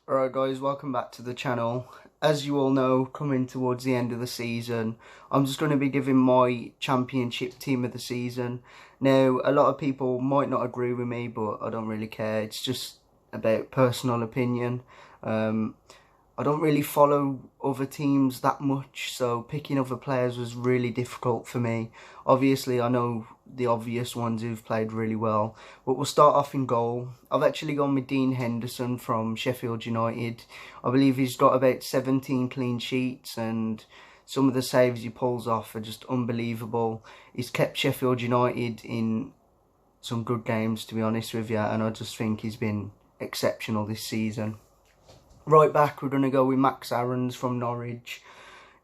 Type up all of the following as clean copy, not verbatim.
Alright guys, welcome back to the channel. As you all know, coming towards the end of the season, I'm just going to be giving my championship team of the season. Now, a lot of people might not agree with me, but I don't really care. It's just about personal opinion. I don't really follow other teams that much, so picking other players was really difficult for me. Obviously, I know the obvious ones who've played really well, but we'll start off in goal. I've actually gone with Dean Henderson from Sheffield United. I believe he's got about 17 clean sheets, and some of the saves he pulls off are just unbelievable. He's kept Sheffield United in some good games, to be honest with you, and I just think he's been exceptional this season. Right back, we're going to go with Max Aarons from Norwich.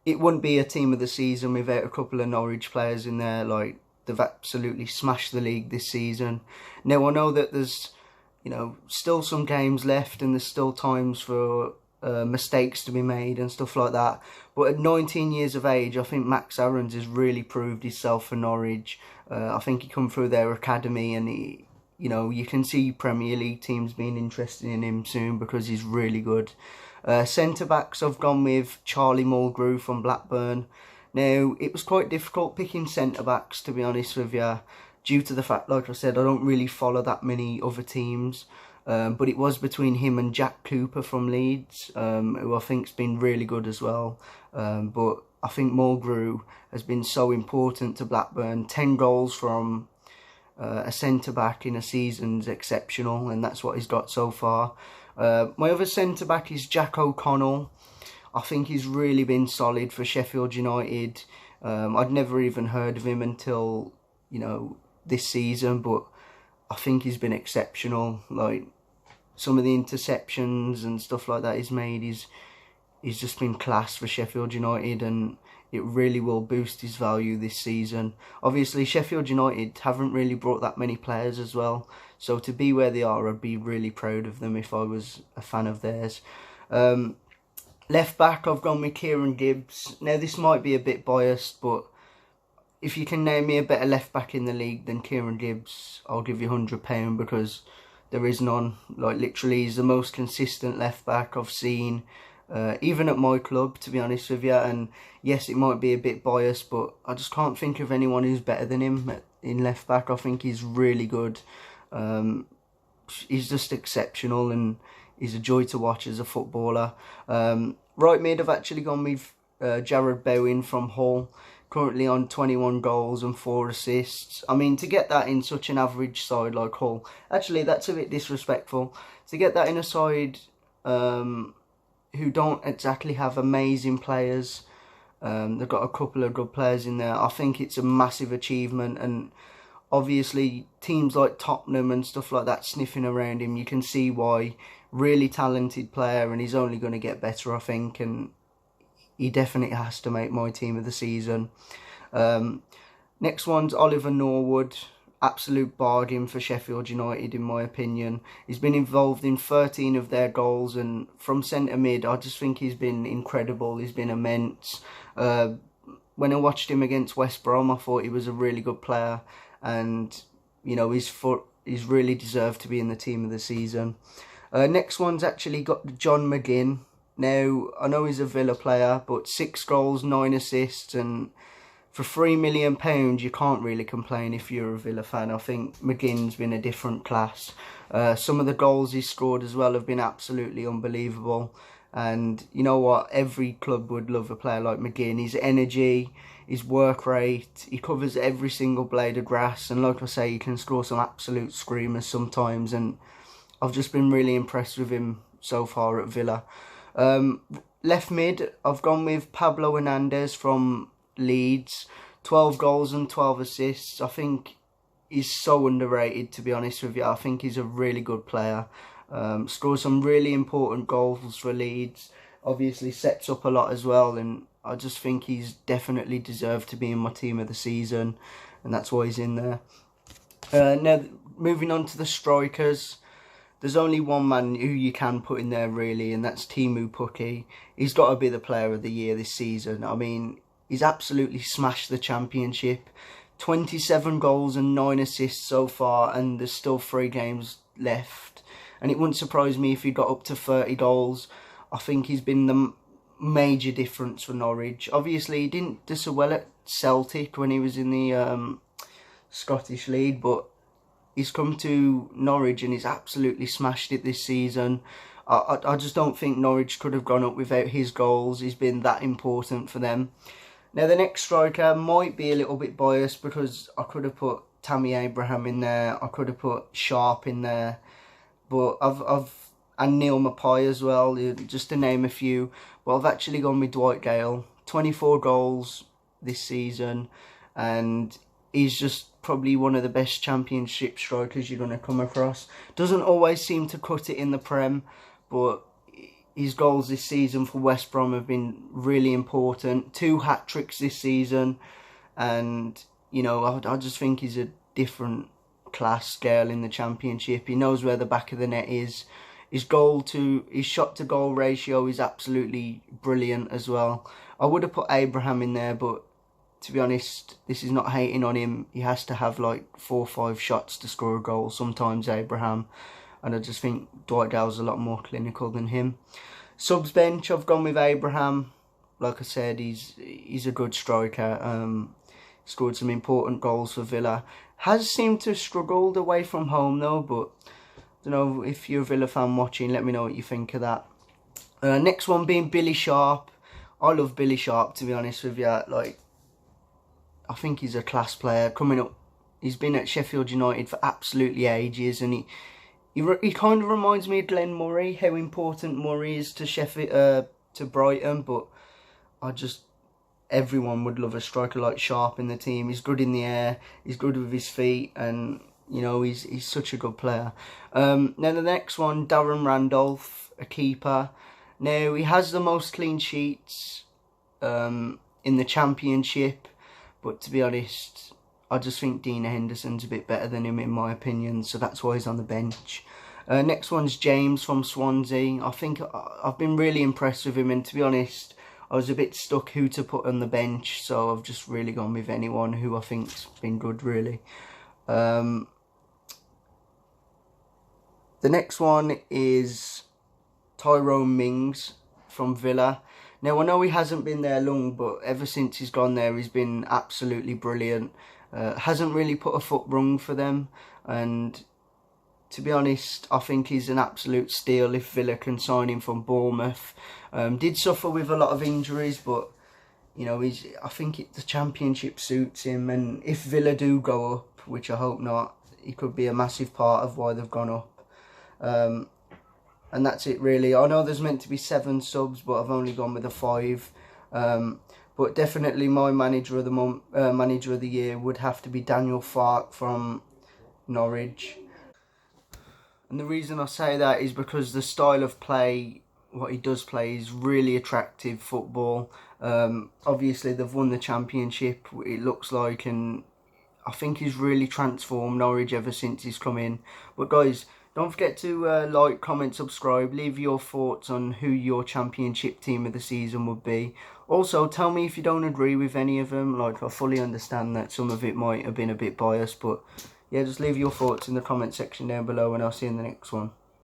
It wouldn't be a team of the season without a couple of Norwich players in there. Like, they've absolutely smashed the league this season. Now, I know that there's, still some games left and there's still times for mistakes to be made and stuff like that. But at 19 years of age, I think Max Aarons has really proved himself for Norwich. I think he come through their academy and you can see Premier League teams being interested in him soon because he's really good. Centre-backs, I've gone with Charlie Mulgrew from Blackburn. Now, it was quite difficult picking centre-backs, to be honest with you, due to the fact, like I said, I don't really follow that many other teams. But it was between him and Jack Cooper from Leeds, who I think's been really good as well. But I think Mulgrew has been so important to Blackburn. 10 goals from a centre-back in a season's exceptional, and that's what he's got so far. My other centre-back is Jack O'Connell. I think he's really been solid for Sheffield United. I'd never even heard of him until, this season, but I think he's been exceptional. Like, some of the interceptions and stuff like that he's made, he's just been class for Sheffield United, and it really will boost his value this season. Obviously, Sheffield United haven't really brought that many players as well, so to be where they are, I'd be really proud of them if I was a fan of theirs. Left back, I've gone with Kieran Gibbs. Now, this might be a bit biased, but if you can name me a better left back in the league than Kieran Gibbs, I'll give you £100 because there is none. Like, literally, he's the most consistent left back I've seen. Even at my club, to be honest with you, and yes, it might be a bit biased, but I just can't think of anyone who's better than him in left back. I think he's really good. He's just exceptional, and he's a joy to watch as a footballer. Right mid, I've actually gone with Jared Bowen from Hull, currently on 21 goals and 4 assists. I mean, to get that in such an average side like Hull, actually that's a bit disrespectful. To get that in a side who don't exactly have amazing players, they've got a couple of good players in there. I think it's a massive achievement, and obviously teams like Tottenham and stuff like that sniffing around him, you can see why. Really talented player, and he's only going to get better, I think, and he definitely has to make my team of the season. Next one's Oliver Norwood. Absolute bargain for Sheffield United, in my opinion. He's been involved in 13 of their goals, and from centre mid, I just think he's been incredible. He's been immense. When I watched him against West Brom, I thought he was a really good player, and he's really deserved to be in the team of the season. Next one's actually got John McGinn. Now, I know he's a Villa player, but 6 goals, 9 assists, and for £3 million, you can't really complain if you're a Villa fan. I think McGinn's been a different class. Some of the goals he's scored as well have been absolutely unbelievable. And you know what? Every club would love a player like McGinn. His energy, his work rate, he covers every single blade of grass. And like I say, he can score some absolute screamers sometimes. And I've just been really impressed with him so far at Villa. Left mid, I've gone with Pablo Hernandez from Leeds. 12 goals and 12 assists. I think he's so underrated, to be honest with you. I think he's a really good player. Scores some really important goals for Leeds. Obviously sets up a lot as well, and I just think he's definitely deserved to be in my team of the season, and that's why he's in there. Now, moving on to the strikers. There's only one man who you can put in there, really, and that's Teemu Pukki. He's got to be the player of the year this season. I mean, he's absolutely smashed the championship. 27 goals and 9 assists so far, and there's still 3 games left. and it wouldn't surprise me if he got up to 30 goals. I think he's been the major difference for Norwich. Obviously, he didn't do so well at Celtic when he was in the Scottish League, but he's come to Norwich and he's absolutely smashed it this season. I just don't think Norwich could have gone up without his goals. He's been that important for them. Now, the next striker might be a little bit biased because I could have put Tammy Abraham in there. I could have put Sharp in there. But and Neil Mapai as well, just to name a few. But I've actually gone with Dwight Gale. 24 goals this season. And he's just probably one of the best Championship strikers you're going to come across. Doesn't always seem to cut it in the Prem, but his goals this season for West Brom have been really important. 2 hat-tricks this season, and you know, I just think he's a different class scale in the Championship. He knows where the back of the net is. His shot to goal ratio is absolutely brilliant as well. I would have put Abraham in there, but to be honest, this is not hating on him. He has to have like 4 or 5 shots to score a goal, sometimes Abraham. And I just think Dwight Gale's a lot more clinical than him. Subs bench, I've gone with Abraham. Like I said, he's a good striker. Scored some important goals for Villa. Has seemed to have struggled away from home though, but I don't know, if you're a Villa fan watching, let me know what you think of that. Next one being Billy Sharp. I love Billy Sharp, to be honest with you. Like, I think he's a class player. Coming up, he's been at Sheffield United for absolutely ages, and he kind of reminds me of Glenn Murray, how important Murray is to Sheffield, to Brighton. But everyone would love a striker like Sharp in the team. He's good in the air, he's good with his feet, and you know, he's such a good player. Now the next one, Darren Randolph, a keeper. Now, he has the most clean sheets in the Championship, but to be honest, I just think Dean Henderson's a bit better than him in my opinion, so that's why he's on the bench. Next one's James from Swansea. I think I've been really impressed with him, and to be honest, I was a bit stuck who to put on the bench, so I've just really gone with anyone who I think's been good, really. The next one is Tyrone Mings from Villa. Now, I know he hasn't been there long, but ever since he's gone there, he's been absolutely brilliant. Hasn't really put a foot wrong for them, and to be honest, I think he's an absolute steal if Villa can sign him from Bournemouth. Did suffer with a lot of injuries, but you know, I think the Championship suits him, and if Villa do go up, which I hope not, he could be a massive part of why they've gone up. And that's it really. I know there's meant to be 7 subs, but I've only gone with a 5. But definitely my manager of the month, manager of the year would have to be Daniel Farke from Norwich. And the reason I say that is because the style of play, what he does play, is really attractive football. Obviously they've won the Championship, it looks like, and I think he's really transformed Norwich ever since he's come in. But guys, don't forget to like, comment, subscribe, leave your thoughts on who your Championship team of the season would be. Also, tell me if you don't agree with any of them. Like, I fully understand that some of it might have been a bit biased, but yeah, just leave your thoughts in the comment section down below, and I'll see you in the next one.